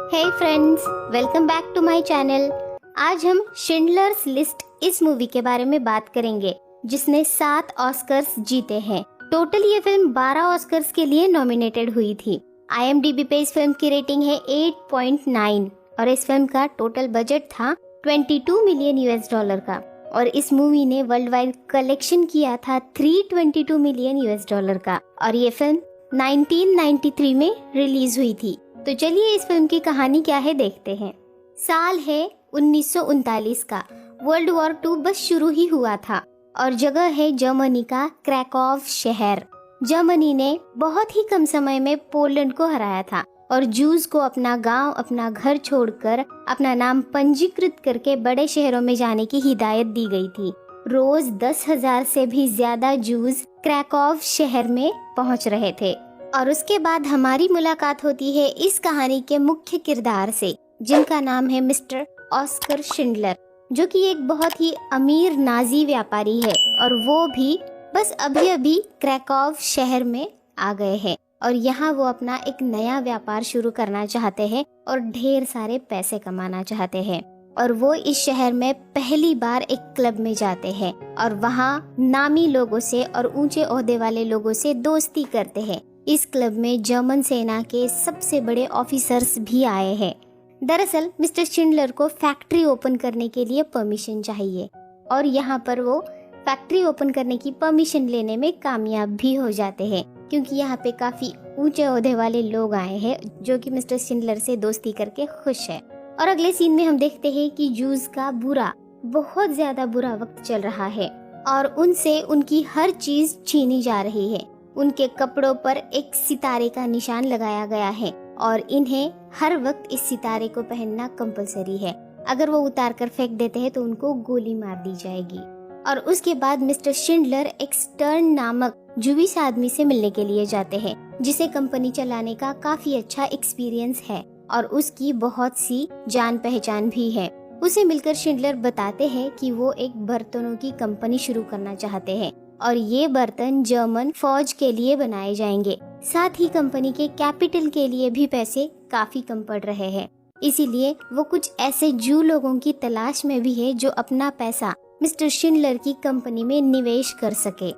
Hey friends, welcome back to my channel. आज हम Schindler's list इस मूवी के बारे में बात करेंगे जिसने 7 ऑस्कर्स जीते हैं। टोटल ये फिल्म 12 ऑस्कर्स के लिए नॉमिनेटेड हुई थी। IMDb पे इस फिल्म की रेटिंग है 8.9 और इस फिल्म का टोटल बजट था 22 मिलियन US डॉलर का और इस मूवी ने वर्ल्ड वाइड कलेक्शन किया था 322 मिलियन US डॉलर का और ये फिल्म 1993 में रिलीज हुई थी। तो चलिए इस फिल्म की कहानी क्या है देखते हैं। साल है 1939 का। वर्ल्ड वॉर 2 बस शुरू ही हुआ था और जगह है जर्मनी का क्रैकोव शहर। जर्मनी ने बहुत ही कम समय में पोलैंड को हराया था और जूस को अपना गांव, अपना घर छोड़कर अपना नाम पंजीकृत करके बड़े शहरों में जाने की हिदायत दी गई थी। रोज 10,000 से भी ज्यादा जूस क्रैकोव शहर में पहुंच रहे थे। और उसके बाद हमारी मुलाकात होती है इस कहानी के मुख्य किरदार से, जिनका नाम है मिस्टर ऑस्कर शिंडलर, जो कि एक बहुत ही अमीर नाजी व्यापारी है और वो भी बस अभी अभी क्रैकोव शहर में आ गए हैं और यहाँ वो अपना एक नया व्यापार शुरू करना चाहते हैं और ढेर सारे पैसे कमाना चाहते हैं। और वो इस शहर में पहली बार एक क्लब में जाते हैं और वहाँ नामी लोगों से और ऊंचे ओहदे वाले लोगों से दोस्ती करते हैं। इस क्लब में जर्मन सेना के सबसे बड़े ऑफिसर्स भी आए हैं। दरअसल मिस्टर शिंडलर को फैक्ट्री ओपन करने के लिए परमिशन चाहिए और यहाँ पर वो फैक्ट्री ओपन करने की परमिशन लेने में कामयाब भी हो जाते हैं, क्योंकि यहाँ पे काफी ऊंचे ओहदे वाले लोग आए हैं जो कि मिस्टर शिंडलर से दोस्ती करके खुश है। और अगले सीन में हम देखते हैं कि जूस का बहुत ज्यादा बुरा वक्त चल रहा है और उनसे उनकी हर चीज छीनी जा रही है। उनके कपड़ों पर एक सितारे का निशान लगाया गया है और इन्हें हर वक्त इस सितारे को पहनना कंपलसरी है। अगर वो उतार कर फेंक देते हैं तो उनको गोली मार दी जाएगी। और उसके बाद मिस्टर शिंडलर एक स्टर्न नामक जूविश आदमी से मिलने के लिए जाते हैं, जिसे कंपनी चलाने का काफी अच्छा एक्सपीरियंस है और उसकी बहुत सी जान पहचान भी है। उसे मिलकर शिंडलर बताते हैं कि वो एक बर्तनों की कंपनी शुरू करना चाहते हैं और ये बर्तन जर्मन फौज के लिए बनाए जाएंगे। साथ ही कंपनी के कैपिटल के लिए भी पैसे काफी कम पड़ रहे हैं, इसीलिए वो कुछ ऐसे जू लोगों की तलाश में भी है जो अपना पैसा मिस्टर शिंडलर की कंपनी में निवेश कर सके।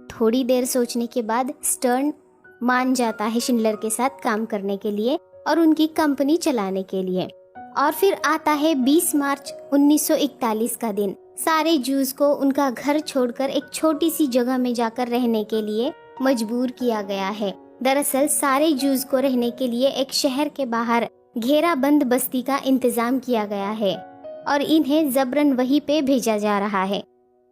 थोड़ी देर सोचने के बाद स्टर्न मान जाता है शिंडलर के साथ काम करने के लिए और उनकी कंपनी चलाने के लिए। और फिर आता है 20 मार्च 1941 का दिन। सारे जूस को उनका घर छोड़कर एक छोटी सी जगह में जाकर रहने के लिए मजबूर किया गया है। दरअसल सारे जूस को रहने के लिए एक शहर के बाहर घेराबंद बस्ती का इंतजाम किया गया है और इन्हें जबरन वहीं पे भेजा जा रहा है।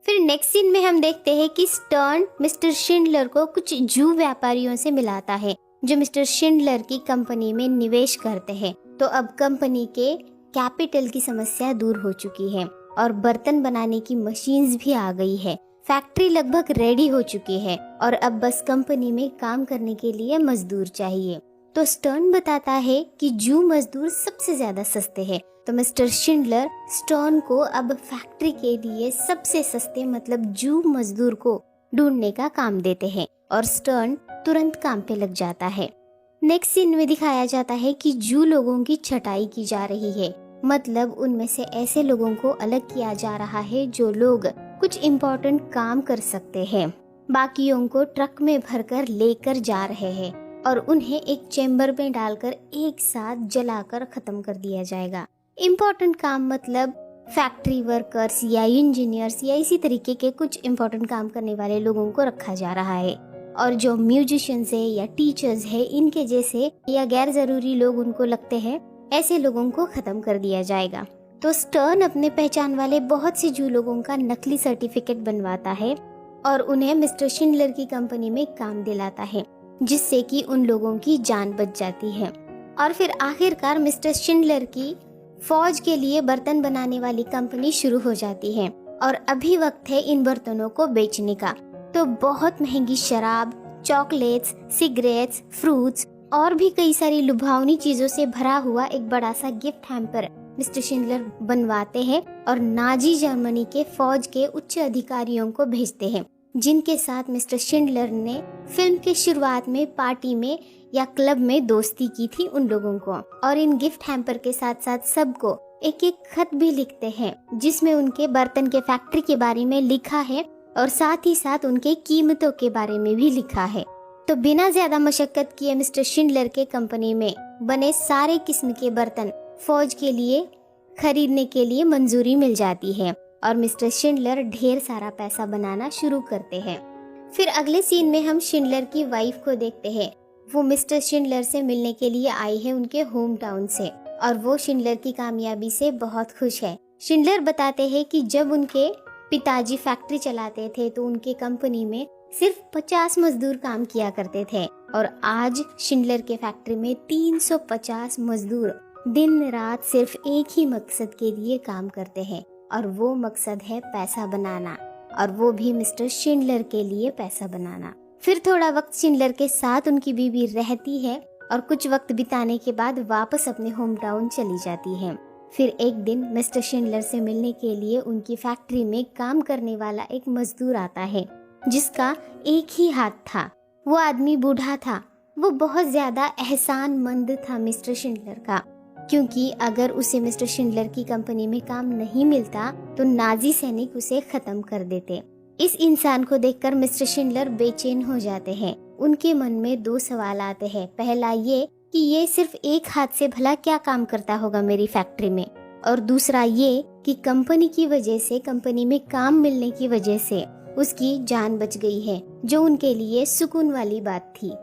फिर नेक्स्ट सीन में हम देखते हैं कि स्टर्न मिस्टर शिंडलर को कुछ जू व्यापारियों से मिलाता है जो मिस्टर शिंडलर की कंपनी में निवेश करते हैं। तो अब कंपनी के कैपिटल की समस्या दूर हो चुकी है और बर्तन बनाने की मशीन्स भी आ गई है। फैक्ट्री लगभग रेडी हो चुकी है और अब बस कंपनी में काम करने के लिए मजदूर चाहिए। तो स्टर्न बताता है कि जू मजदूर सबसे ज्यादा सस्ते हैं। तो मिस्टर शिंडलर स्टर्न को अब फैक्ट्री के लिए सबसे सस्ते मतलब जू मजदूर को ढूंढने का काम देते हैं और स्टर्न तुरंत काम पे लग जाता है। नेक्स्ट सीन में दिखाया जाता है कि जू लोगों की छटाई की जा रही है, मतलब उनमें से ऐसे लोगों को अलग किया जा रहा है जो लोग कुछ इम्पोर्टेंट काम कर सकते हैं। बाकियों को ट्रक में भरकर लेकर जा रहे हैं और उन्हें एक चेम्बर में डालकर एक साथ जलाकर खत्म कर दिया जाएगा। इम्पोर्टेंट काम मतलब फैक्ट्री वर्कर्स या इंजीनियर्स या इसी तरीके के कुछ इम्पोर्टेंट काम करने वाले लोगों को रखा जा रहा है और जो म्यूजिशियंस है या टीचर्स है इनके जैसे या गैर जरूरी लोग उनको लगते हैं, ऐसे लोगों को खत्म कर दिया जाएगा। तो स्टर्न अपने पहचान वाले बहुत से जू लोगों का नकली सर्टिफिकेट बनवाता है और उन्हें मिस्टर शिंडलर की कंपनी में काम दिलाता है, जिससे कि उन लोगों की जान बच जाती है। और फिर आखिरकार मिस्टर शिंडलर की फौज के लिए बर्तन बनाने वाली कंपनी शुरू हो जाती है और अभी वक्त है इन बर्तनों को बेचने का। तो बहुत महंगी शराब, चॉकलेट्स, सिगरेट्स, फ्रूट्स और भी कई सारी लुभावनी चीजों से भरा हुआ एक बड़ा सा गिफ्ट हैम्पर मिस्टर शिंडलर बनवाते हैं और नाजी जर्मनी के फौज के उच्च अधिकारियों को भेजते हैं, जिनके साथ मिस्टर शिंडलर ने फिल्म के शुरुआत में पार्टी में या क्लब में दोस्ती की थी उन लोगों को। और इन गिफ्ट हैम्पर के साथ साथ सबको एक एक खत भी लिखते हैं जिसमें उनके बर्तन के फैक्ट्री के बारे में लिखा है और साथ ही साथ उनके कीमतों के बारे में भी लिखा है। तो बिना ज्यादा मशक्कत किए मिस्टर शिंडलर के कंपनी में बने सारे किस्म के बर्तन फौज के लिए खरीदने के लिए मंजूरी मिल जाती है और मिस्टर शिंडलर ढेर सारा पैसा बनाना शुरू करते हैं। फिर अगले सीन में हम शिंडलर की वाइफ को देखते हैं। वो मिस्टर शिंडलर से मिलने के लिए आई है उनके होम टाउन से और वो शिंडलर की कामयाबी से बहुत खुश है। शिंडलर बताते हैं कि जब उनके पिताजी फैक्ट्री चलाते थे तो उनके कंपनी में सिर्फ 50 मजदूर काम किया करते थे और आज शिंडलर के फैक्ट्री में 350 मजदूर दिन रात सिर्फ एक ही मकसद के लिए काम करते हैं और वो मकसद है पैसा बनाना, और वो भी मिस्टर शिंडलर के लिए पैसा बनाना। फिर थोड़ा वक्त शिंडलर के साथ उनकी बीवी रहती है और कुछ वक्त बिताने के बाद वापस अपने होम टाउन चली जाती है। फिर एक दिन मिस्टर शिंडलर से मिलने के लिए उनकी फैक्ट्री में काम करने वाला एक मजदूर आता है जिसका एक ही हाथ था। वो आदमी बूढ़ा था। वो बहुत ज्यादा एहसानमंद था मिस्टर शिंडलर का, क्योंकि अगर उसे मिस्टर शिंडलर की कंपनी में काम नहीं मिलता तो नाजी सैनिक उसे खत्म कर देते। इस इंसान को देखकर मिस्टर शिंडलर बेचैन हो जाते हैं। उनके मन में दो सवाल आते हैं। पहला ये कि ये सिर्फ एक हाथ से भला क्या काम करता होगा मेरी फैक्ट्री में, और दूसरा ये कि कंपनी की वजह से, कंपनी में काम मिलने की वजह से उसकी जान बच गई है, जो उनके लिए सुकून वाली बात थी।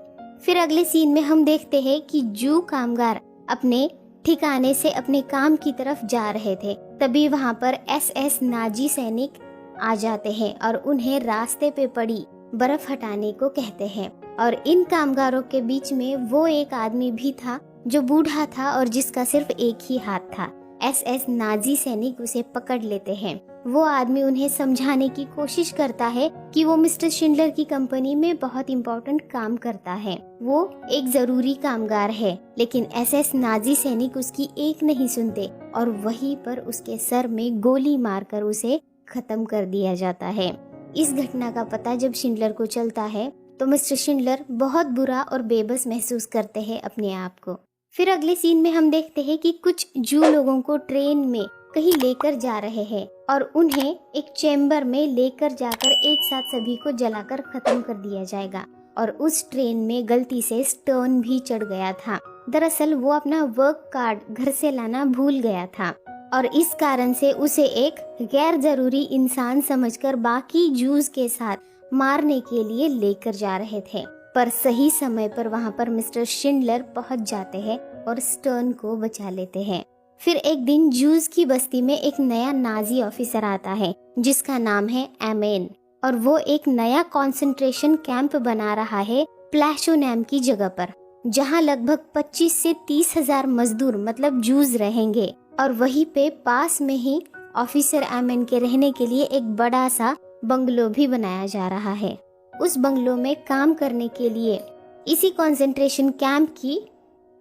फिर अगले सीन में हम देखते हैं कि जू कामगार अपने ठिकाने से अपने काम की तरफ जा रहे थे। तभी वहाँ पर एसएस नाजी सैनिक आ जाते हैं और उन्हें रास्ते पे पड़ी बर्फ हटाने को कहते हैं। और इन कामगारों के बीच में वो एक आदमी भी था जो बूढ़ा था और जिसका सिर्फ एक ही हाथ था। एसएस नाजी सैनिक उसे पकड़ लेते हैं। वो आदमी उन्हें समझाने की कोशिश करता है कि वो मिस्टर शिंडलर की कंपनी में बहुत इम्पोर्टेंट काम करता है, वो एक जरूरी कामगार है। लेकिन एसएस नाजी सैनिक उसकी एक नहीं सुनते और वहीं पर उसके सर में गोली मारकर उसे खत्म कर दिया जाता है। इस घटना का पता जब शिंडलर को चलता है तो मिस्टर शिंडलर बहुत बुरा और बेबस महसूस करते हैं अपने आप को। फिर अगले सीन में हम देखते हैं कि कुछ जू लोगों को ट्रेन में कहीं लेकर जा रहे हैं और उन्हें एक चेम्बर में लेकर जाकर एक साथ सभी को जलाकर खत्म कर दिया जाएगा। और उस ट्रेन में गलती से स्टर्न भी चढ़ गया था। दरअसल वो अपना वर्क कार्ड घर से लाना भूल गया था और इस कारण से उसे एक गैर जरूरी इंसान समझकर बाकी जूस के साथ मारने के लिए लेकर जा रहे थे। पर सही समय पर वहाँ पर मिस्टर शिंडलर पहुँच जाते हैं और स्टर्न को बचा लेते हैं। फिर एक दिन जूस की बस्ती में एक नया नाजी ऑफिसर आता है जिसका नाम है एमेन, और वो एक नया कंसंट्रेशन कैंप बना रहा है प्लाशो नाम की जगह पर, जहाँ लगभग 25 से 30 हजार मजदूर मतलब जूस रहेंगे। और वहीं पे पास में ही ऑफिसर एमेन के रहने के लिए एक बड़ा सा बंगलो भी बनाया जा रहा है। उस बंगलो में काम करने के लिए इसी कंसंट्रेशन कैंप की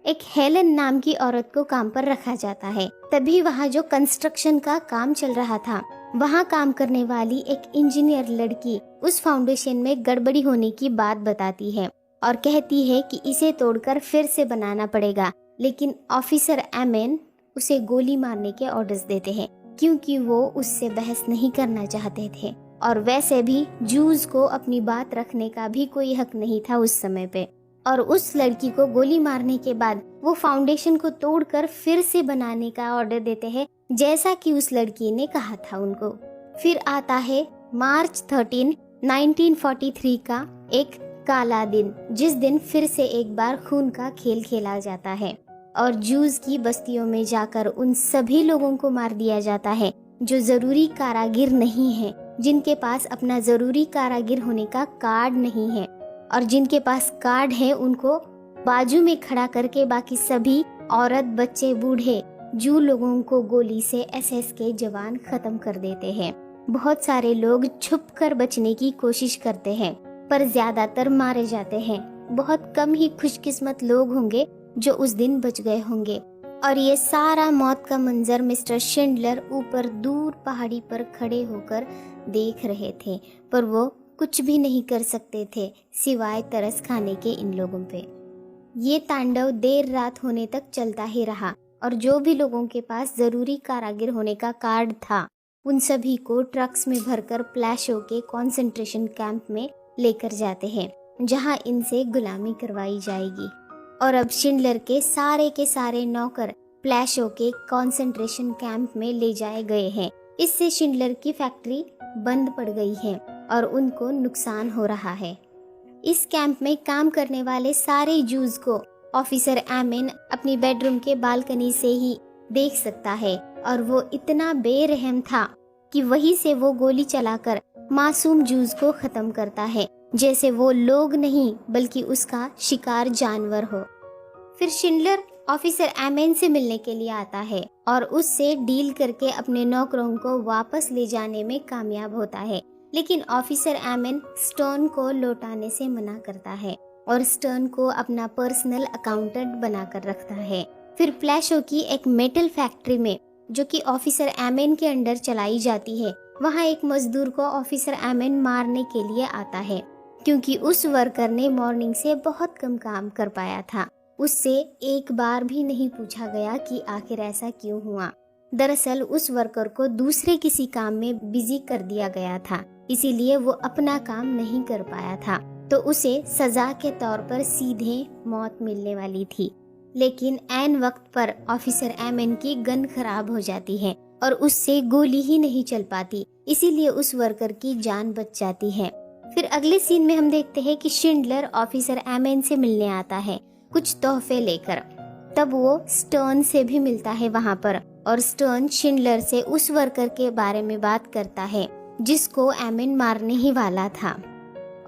एक हेलन नाम की औरत को काम पर रखा जाता है। तभी वहाँ जो कंस्ट्रक्शन का काम चल रहा था वहाँ काम करने वाली एक इंजीनियर लड़की उस फाउंडेशन में गड़बड़ी होने की बात बताती है और कहती है कि इसे तोड़कर फिर से बनाना पड़ेगा। लेकिन ऑफिसर एमेन उसे गोली मारने के ऑर्डर्स देते हैं क्योंकि वो उससे बहस नहीं करना चाहते थे और वैसे भी जूस को अपनी बात रखने का भी कोई हक नहीं था उस समय पे। और उस लड़की को गोली मारने के बाद वो फाउंडेशन को तोड़कर फिर से बनाने का ऑर्डर देते हैं जैसा कि उस लड़की ने कहा था उनको। फिर आता है मार्च 13, 1943 का एक काला दिन, जिस दिन फिर से एक बार खून का खेल खेला जाता है और जूस की बस्तियों में जाकर उन सभी लोगों को मार दिया जाता है जो जरूरी कारागिर नहीं है, जिनके पास अपना जरूरी कारागिर होने का कार्ड नहीं है, और जिनके पास कार्ड है उनको बाजू में खड़ा करके बाकी सभी औरत, बच्चे, बूढ़े जू लोगों को गोली से एसएस के जवान खत्म कर देते हैं। बहुत सारे लोग छुपकर बचने की कोशिश करते हैं पर ज्यादातर मारे जाते हैं। बहुत कम ही खुशकिस्मत लोग होंगे जो उस दिन बच गए होंगे। और ये सारा मौत का मंजर मिस्टर शिंडलर ऊपर दूर पहाड़ी पर खड़े होकर देख रहे थे, पर वो कुछ भी नहीं कर सकते थे सिवाय तरस खाने के इन लोगों पे। ये तांडव देर रात होने तक चलता ही रहा और जो भी लोगों के पास जरूरी कारागिर होने का कार्ड था उन सभी को ट्रक्स में भरकर प्लाशो के कंसंट्रेशन कैंप में लेकर जाते हैं, जहां इनसे गुलामी करवाई जाएगी। और अब शिंडलर के सारे नौकर प्लाशो के कंसंट्रेशन कैंप में ले जाए गए हैं। इससे शिंडलर की फैक्ट्री बंद पड़ गई है और उनको नुकसान हो रहा है। इस कैंप में काम करने वाले सारे जूस को ऑफिसर एमेन अपनी बेडरूम के बालकनी से ही देख सकता है और वो इतना बेरहम था कि वहीं से वो गोली चलाकर मासूम जूस को खत्म करता है, जैसे वो लोग नहीं बल्कि उसका शिकार जानवर हो। फिर शिंडलर ऑफिसर एमेन से मिलने के लिए आता है और उससे डील करके अपने नौकरों को वापस ले जाने में कामयाब होता है, लेकिन ऑफिसर एमेन स्टोन को लौटाने से मना करता है और स्टोन को अपना पर्सनल अकाउंटेंट बनाकर रखता है। फिर प्लाशो की एक मेटल फैक्ट्री में, जो कि ऑफिसर एमेन के अंडर चलाई जाती है, वहाँ एक मजदूर को ऑफिसर एमेन मारने के लिए आता है, क्योंकि उस वर्कर ने मॉर्निंग से बहुत कम काम कर पाया था। उससे एक बार भी नहीं पूछा गया कि आखिर ऐसा क्यों हुआ। दरअसल उस वर्कर को दूसरे किसी काम में बिजी कर दिया गया था, इसीलिए वो अपना काम नहीं कर पाया था, तो उसे सजा के तौर पर सीधे मौत मिलने वाली थी। लेकिन ऐन वक्त पर ऑफिसर एमेन की गन खराब हो जाती है और उससे गोली ही नहीं चल पाती, इसीलिए उस वर्कर की जान बच जाती है। फिर अगले सीन में हम देखते हैं कि शिंडलर ऑफिसर एमेन से मिलने आता है कुछ तोहफे लेकर। तब वो स्टर्न से भी मिलता है वहाँ पर और स्टर्न शिंडलर से उस वर्कर के बारे में बात करता है जिसको एमेन मारने ही वाला था।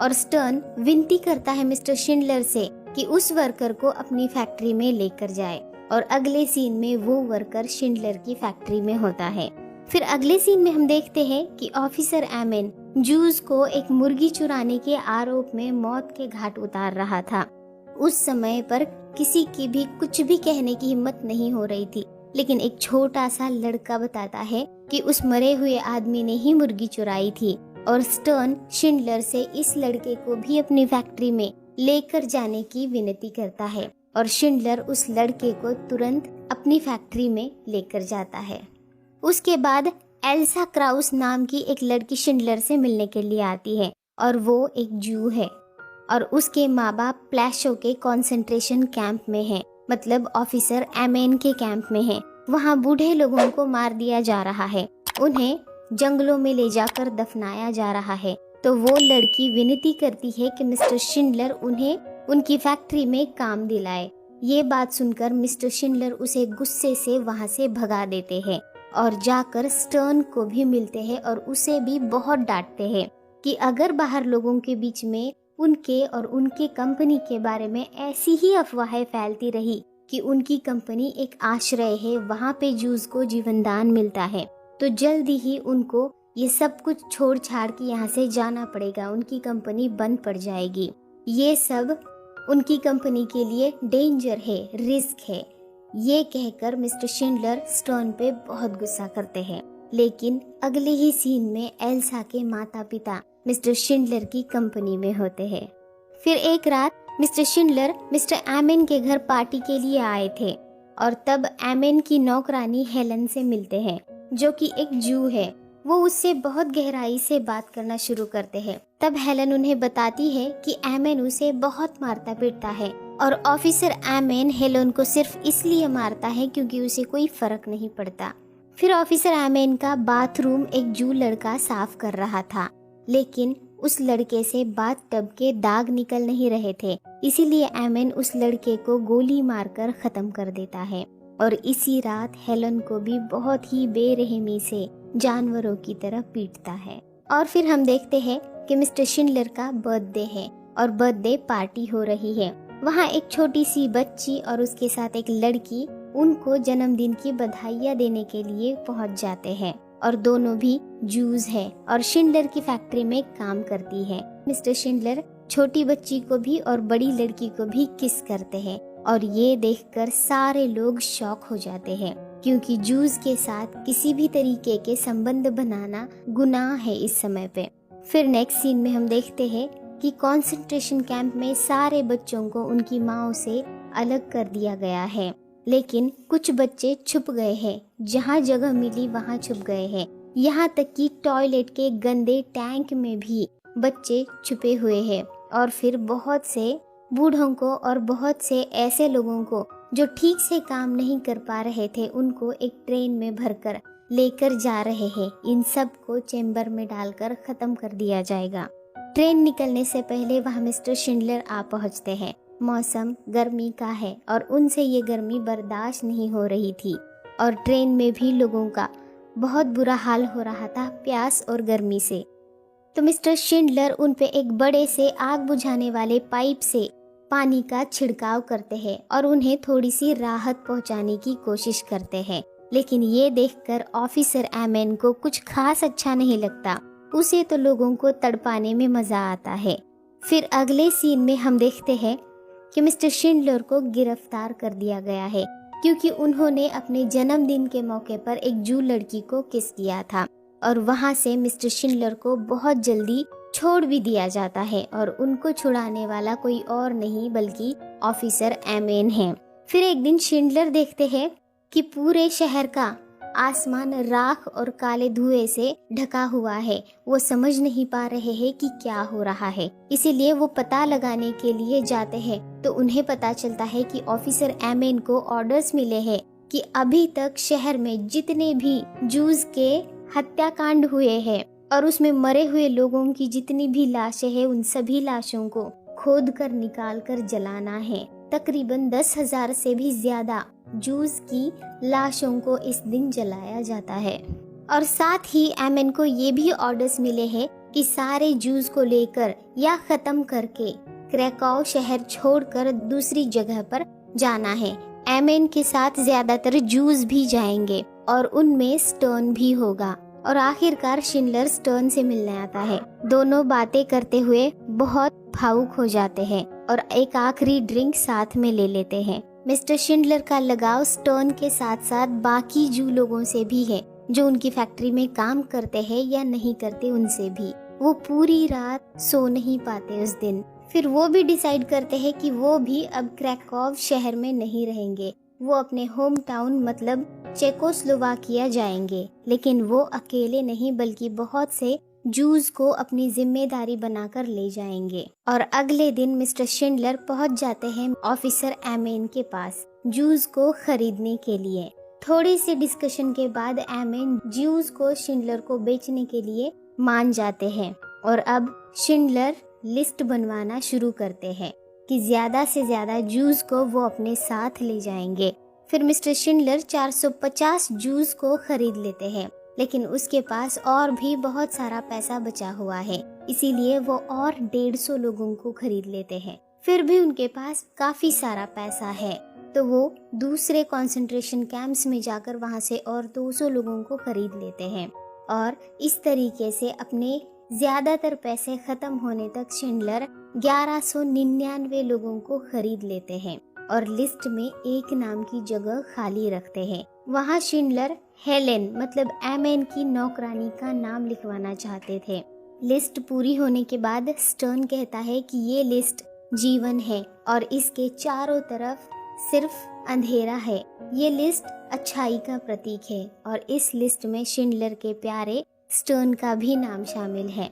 और स्टर्न विनती करता है मिस्टर शिंडलर से कि उस वर्कर को अपनी फैक्ट्री में लेकर जाए और अगले सीन में वो वर्कर शिंडलर की फैक्ट्री में होता है। फिर अगले सीन में हम देखते हैं कि ऑफिसर एमेन जूस को एक मुर्गी चुराने के आरोप में मौत के घाट उतार रहा था। उस समय पर किसी की भी कुछ भी कहने की हिम्मत नहीं हो रही थी, लेकिन एक छोटा सा लड़का बताता है कि उस मरे हुए आदमी ने ही मुर्गी चुराई थी। और स्टर्न शिंडलर से इस लड़के को भी अपनी फैक्ट्री में लेकर जाने की विनती करता है और शिंडलर उस लड़के को तुरंत अपनी फैक्ट्री में लेकर जाता है। उसके बाद एल्सा क्राउस नाम की एक लड़की शिंडलर से मिलने के लिए आती है और वो एक जू है और उसके माँ बाप प्लाशो के कंसंट्रेशन कैंप में हैं, मतलब ऑफिसर एमेन के कैंप में हैं। वहाँ बूढ़े लोगों को मार दिया जा रहा है, उन्हें जंगलों में ले जाकर दफनाया जा रहा है। तो वो लड़की विनती करती है कि मिस्टर शिंडलर उन्हें उनकी फैक्ट्री में काम दिलाए। ये बात सुनकर मिस्टर शिंडलर उसे गुस्से से वहाँ से भगा देते हैं और जाकर स्टर्न को भी मिलते हैं और उसे भी बहुत डांटते हैं कि अगर बाहर लोगों के बीच में उनके और उनके कंपनी के बारे में ऐसी ही अफवाहें फैलती रही कि उनकी कंपनी एक आश्रय है, वहाँ पे जूस को जीवनदान मिलता है, तो जल्दी ही उनको ये सब कुछ छोड़ छाड़ के यहाँ से जाना पड़ेगा, उनकी कंपनी बंद पड़ जाएगी। ये सब उनकी कंपनी के लिए डेंजर है, रिस्क है। ये कहकर मिस्टर शिंडलर स्टर्न पे बहुत गुस्सा करते हैं। लेकिन अगले ही सीन में एल्सा के माता पिता मिस्टर शिंडलर की कंपनी में होते हैं। फिर एक रात मिस्टर शिंडलर मिस्टर एमेन के घर पार्टी के लिए आए थे और तब एमेन की नौकरानी हेलन से मिलते हैं, जो कि एक जू है। वो उससे बहुत गहराई से बात करना शुरू करते हैं। तब हेलन उन्हें बताती है कि एमेन उसे बहुत मारता पीटता है और ऑफिसर एमेन हेलन को सिर्फ इसलिए मारता है क्योंकि उसे कोई फर्क नहीं पड़ता। फिर ऑफिसर एमेन का बाथरूम एक जू लड़का साफ कर रहा था, लेकिन उस लड़के से बाथ टब के दाग निकल नहीं रहे थे, इसीलिए एमेन उस लड़के को गोली मारकर खत्म कर देता है। और इसी रात हेलन को भी बहुत ही बेरहमी से जानवरों की तरह पीटता है। और फिर हम देखते हैं कि मिस्टर शिंडलर का बर्थडे है और बर्थडे पार्टी हो रही है। वहाँ एक छोटी सी बच्ची और उसके साथ एक लड़की उनको जन्मदिन की बधाइयाँ देने के लिए पहुँच जाते हैं और दोनों भी जूस है और शिंडलर की फैक्ट्री में काम करती है। मिस्टर शिंडलर छोटी बच्ची को भी और बड़ी लड़की को भी किस करते हैं और ये देखकर सारे लोग शॉक हो जाते हैं, क्योंकि जूस के साथ किसी भी तरीके के संबंध बनाना गुनाह है इस समय पे। फिर नेक्स्ट सीन में हम देखते हैं कि कंसंट्रेशन कैंप में सारे बच्चों को उनकी माँओं से अलग कर दिया गया है, लेकिन कुछ बच्चे छुप गए हैं, जहाँ जगह मिली वहाँ छुप गए हैं। यहाँ तक कि टॉयलेट के गंदे टैंक में भी बच्चे छुपे हुए हैं। और फिर बहुत से बूढ़ों को और बहुत से ऐसे लोगों को जो ठीक से काम नहीं कर पा रहे थे, उनको एक ट्रेन में भरकर लेकर जा रहे हैं। इन सब को चेम्बर में डालकर ख़त्म कर दिया जाएगा। ट्रेन निकलने से पहले वहाँ मिस्टर शिंडलर आ पहुँचते हैं। मौसम गर्मी का है और उनसे ये गर्मी बर्दाश्त नहीं हो रही थी और ट्रेन में भी लोगों का बहुत बुरा हाल हो रहा था प्यास और गर्मी से। तो मिस्टर शिंडलर उन पे एक बड़े से आग बुझाने वाले पाइप से पानी का छिड़काव करते हैं और उन्हें थोड़ी सी राहत पहुंचाने की कोशिश करते हैं। लेकिन ये देखकर ऑफिसर एमन को कुछ खास अच्छा नहीं लगता। उसे तो लोगों को तड़पाने में मजा आता है। फिर अगले सीन में हम देखते हैं कि मिस्टर शिंडलर को गिरफ्तार कर दिया गया है, क्योंकि उन्होंने अपने जन्मदिन के मौके पर एक जू लड़की को किस किया था। और वहाँ से मिस्टर शिंडलर को बहुत जल्दी छोड़ भी दिया जाता है और उनको छुड़ाने वाला कोई और नहीं बल्कि ऑफिसर एमन है। फिर एक दिन शिंडलर देखते हैं कि पूरे शहर का आसमान राख और काले धुएं से ढका हुआ है। वो समझ नहीं पा रहे हैं कि क्या हो रहा है, इसीलिए वो पता लगाने के लिए जाते हैं। तो उन्हें पता चलता है कि ऑफिसर एमन को ऑर्डर्स मिले हैं कि अभी तक शहर में जितने भी जूस के हत्याकांड हुए हैं और उसमें मरे हुए लोगों की जितनी भी लाशें हैं, उन सभी लाशों को खोद कर निकाल कर जलाना है। तकरीबन 10,000 से भी ज्यादा जूस की लाशों को इस दिन जलाया जाता है। और साथ ही एमन को ये भी ऑर्डर्स मिले हैं कि सारे जूस को लेकर या खत्म करके क्रैकाउ शहर छोड़कर दूसरी जगह पर जाना है। एमन के साथ ज्यादातर जूस भी जाएंगे और उनमें स्टर्न भी होगा। और आखिरकार शिंडलर स्टर्न से मिलने आता है। दोनों बातें करते हुए बहुत भावुक हो जाते हैं और एक आखिरी ड्रिंक साथ में ले लेते हैं। मिस्टर शिंडलर का लगाव स्टर्न के साथ साथ बाकी जू लोगों से भी है, जो उनकी फैक्ट्री में काम करते हैं या नहीं करते उनसे भी। वो पूरी रात सो नहीं पाते उस दिन। फिर वो भी डिसाइड करते हैं कि वो भी अब क्रैकोव शहर में नहीं रहेंगे, वो अपने होम टाउन मतलब चेकोस्लोवाकिया जाएंगे। लेकिन वो अकेले नहीं बल्कि बहुत से जूस को अपनी जिम्मेदारी बनाकर ले जाएंगे। और अगले दिन मिस्टर शिंडलर पहुंच जाते हैं ऑफिसर एमन के पास जूस को खरीदने के लिए। थोड़ी सी डिस्कशन के बाद एमन जूस को शिंडलर को बेचने के लिए मान जाते हैं और अब शिंडलर लिस्ट बनवाना शुरू करते हैं कि ज्यादा से ज्यादा जूस को वो अपने साथ ले जाएंगे। फिर मिस्टर शिंडलर 450 जूस को खरीद लेते हैं, लेकिन उसके पास और भी बहुत सारा पैसा बचा हुआ है, इसीलिए वो और 150 लोगों को खरीद लेते हैं। फिर भी उनके पास काफी सारा पैसा है, तो वो दूसरे कंसंट्रेशन कैंप्स में जाकर वहां से और 200 लोगों को खरीद लेते हैं। और इस तरीके से अपने ज्यादातर पैसे खत्म होने तक शिंडलर 1199 लोगों को खरीद लेते हैं और लिस्ट में एक नाम की जगह खाली रखते हैं। वहाँ शिंडलर हेलेन मतलब एमन की नौकरानी का नाम लिखवाना चाहते थे। लिस्ट पूरी होने के बाद स्टर्न कहता है कि ये लिस्ट जीवन है और इसके चारों तरफ सिर्फ अंधेरा है। ये लिस्ट अच्छाई का प्रतीक है और इस लिस्ट में शिंडलर के प्यारे स्टर्न का भी नाम शामिल है।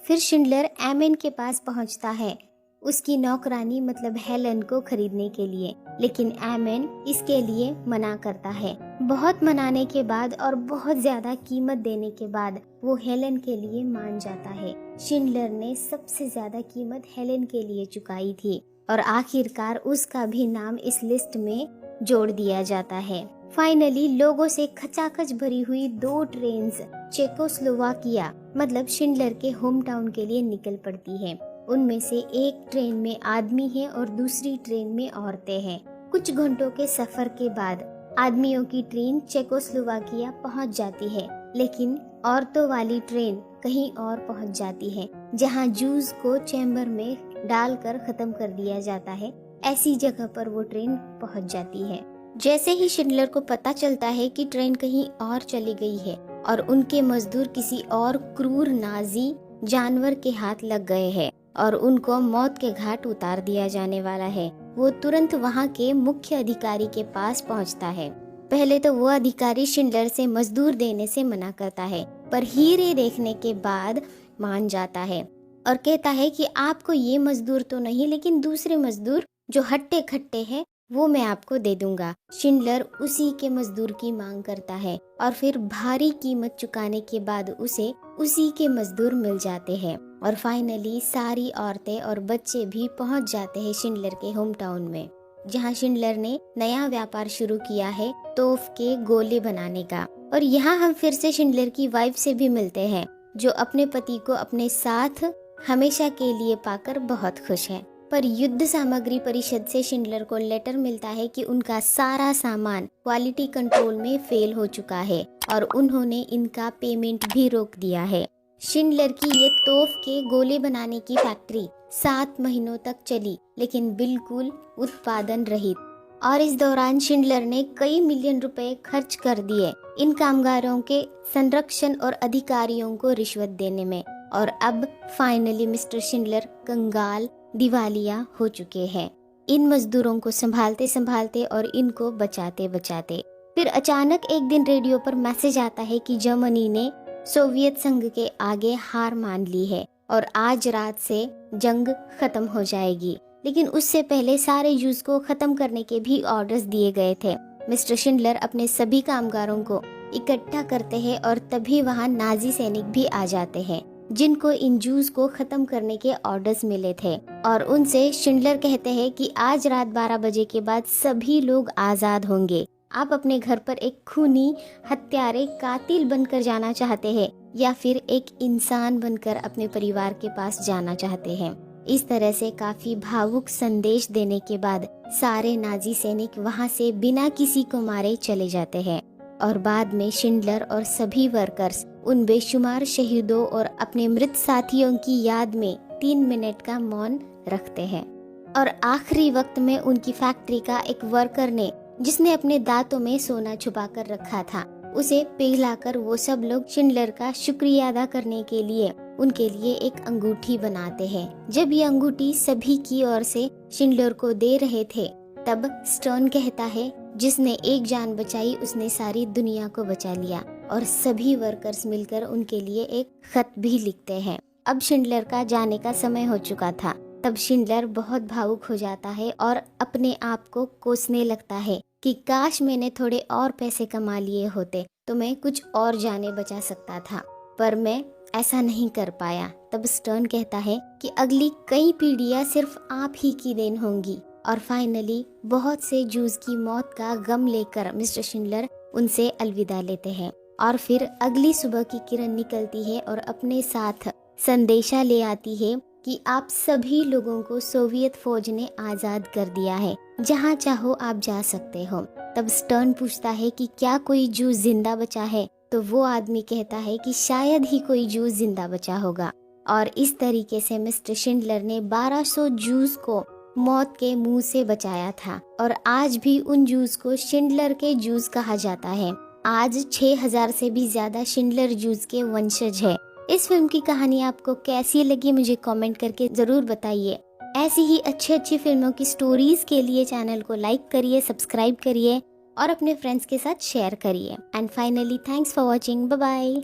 फिर शिंडलर एमन के पास पहुंचता है उसकी नौकरानी मतलब हेलन को खरीदने के लिए, लेकिन एमन इसके लिए मना करता है। बहुत मनाने के बाद और बहुत ज्यादा कीमत देने के बाद वो हेलन के लिए मान जाता है। शिंडलर ने सबसे ज्यादा कीमत हेलन के लिए चुकाई थी और आखिरकार उसका भी नाम इस लिस्ट में जोड़ दिया जाता है। फाइनली लोगों से खचाखच भरी हुई 2 ट्रेन्स चेकोस्लोवाकिया मतलब शिंडलर के होम टाउन के लिए निकल पड़ती है। उनमें से एक ट्रेन में आदमी है और दूसरी ट्रेन में औरतें हैं। कुछ घंटों के सफर के बाद आदमियों की ट्रेन चेकोस्लोवाकिया पहुंच जाती है, लेकिन औरतों वाली ट्रेन कहीं और पहुंच जाती है, जहां जूस को चैम्बर में डालकर खत्म कर दिया जाता है। ऐसी जगह पर वो ट्रेन पहुंच जाती है। जैसे ही शिंडलर को पता चलता है कि ट्रेन कहीं और चली गई है और उनके मजदूर किसी और क्रूर नाजी जानवर के हाथ लग गए हैं और उनको मौत के घाट उतार दिया जाने वाला है। वो तुरंत वहाँ के मुख्य अधिकारी के पास पहुँचता है। पहले तो वो अधिकारी शिंडलर से मजदूर देने से मना करता है, पर हीरे देखने के बाद मान जाता है और कहता है कि आपको ये मजदूर तो नहीं, लेकिन दूसरे मजदूर जो हट्टे खट्टे हैं वो मैं आपको दे दूंगा। शिंडलर उसी के मजदूर की मांग करता है और फिर भारी कीमत चुकाने के बाद उसे उसी के मजदूर मिल जाते हैं और फाइनली सारी औरतें और बच्चे भी पहुंच जाते हैं शिंडलर के होम टाउन में, जहां शिंडलर ने नया व्यापार शुरू किया है तोफ के गोले बनाने का। और यहाँ हम फिर से शिंडलर की वाइफ से भी मिलते हैं, जो अपने पति को अपने साथ हमेशा के लिए पाकर बहुत खुश है। पर युद्ध सामग्री परिषद से शिंडलर को लेटर मिलता है कि उनका सारा सामान क्वालिटी कंट्रोल में फेल हो चुका है और उन्होंने इनका पेमेंट भी रोक दिया है। शिंडलर की ये तोफ के गोले बनाने की फैक्ट्री 7 महीनों तक चली, लेकिन बिल्कुल उत्पादन रहित। और इस दौरान शिंडलर ने कई मिलियन रुपए खर्च कर दिए इन कामगारों के संरक्षण और अधिकारियों को रिश्वत देने में। और अब फाइनली मिस्टर शिंडलर कंगाल दिवालिया हो चुके हैं, इन मजदूरों को संभालते संभालते और इनको बचाते बचाते। फिर अचानक एक दिन रेडियो पर मैसेज आता है कि जर्मनी ने सोवियत संघ के आगे हार मान ली है और आज रात से जंग खत्म हो जाएगी। लेकिन उससे पहले सारे जूस को खत्म करने के भी ऑर्डर्स दिए गए थे। मिस्टर शिंडलर अपने सभी कामगारों को इकट्ठा करते हैं और तभी वहाँ नाजी सैनिक भी आ जाते हैं, जिनको इन जूस को खत्म करने के ऑर्डर्स मिले थे। और उनसे शिंडलर कहते हैं कि आज रात 12 बजे के बाद सभी लोग आजाद होंगे। आप अपने घर पर एक खूनी हत्यारे कातिल बनकर जाना चाहते हैं या फिर एक इंसान बनकर अपने परिवार के पास जाना चाहते हैं। इस तरह से काफी भावुक संदेश देने के बाद सारे नाजी सैनिक वहां से बिना किसी को मारे चले जाते हैं और बाद में शिंडलर और सभी वर्कर्स उन बेशुमार शहीदों और अपने मृत साथियों की याद में 3 मिनट का मौन रखते हैं। और आखिरी वक्त में उनकी फैक्ट्री का एक वर्कर ने, जिसने अपने दांतों में सोना छुपा कर रखा था, उसे पिघलाकर वो सब लोग शिंडलर का शुक्रिया अदा करने के लिए उनके लिए एक अंगूठी बनाते हैं। जब ये अंगूठी सभी की ओर से शिंडलर को दे रहे थे, तब स्टर्न कहता है, जिसने एक जान बचाई उसने सारी दुनिया को बचा लिया। और सभी वर्कर्स मिलकर उनके लिए एक खत भी लिखते हैं। अब शिंडलर का जाने का समय हो चुका था। तब शिंडलर बहुत भावुक हो जाता है और अपने आप को कोसने लगता है कि काश मैंने थोड़े और पैसे कमा लिए होते तो मैं कुछ और जाने बचा सकता था, पर मैं ऐसा नहीं कर पाया। तब स्टर्न कहता है कि अगली कई पीढ़ियां सिर्फ आप ही की देन होंगी। और फाइनली बहुत से जूस की मौत का गम लेकर मिस्टर शिंडलर उनसे अलविदा लेते हैं। और फिर अगली सुबह की किरण निकलती है और अपने साथ संदेशा ले आती है कि आप सभी लोगों को सोवियत फौज ने आजाद कर दिया है, जहाँ चाहो आप जा सकते हो। तब स्टर्न पूछता है कि क्या कोई जूस जिंदा बचा है, तो वो आदमी कहता है कि शायद ही कोई जूस जिंदा बचा होगा। और इस तरीके से मिस्टर शिंडलर ने 1200 जूस को मौत के मुंह से बचाया था और आज भी उन जूस को शिंडलर के जूस कहा जाता है। आज 6000 से भी ज्यादा शिंडलर जूस के वंशज है। इस फिल्म की कहानी आपको कैसी लगी मुझे कमेंट करके जरूर बताइए। ऐसी ही अच्छी फिल्मों की स्टोरीज के लिए चैनल को लाइक करिए, सब्सक्राइब करिए और अपने फ्रेंड्स के साथ शेयर करिए। And finally thanks for watching. Bye bye.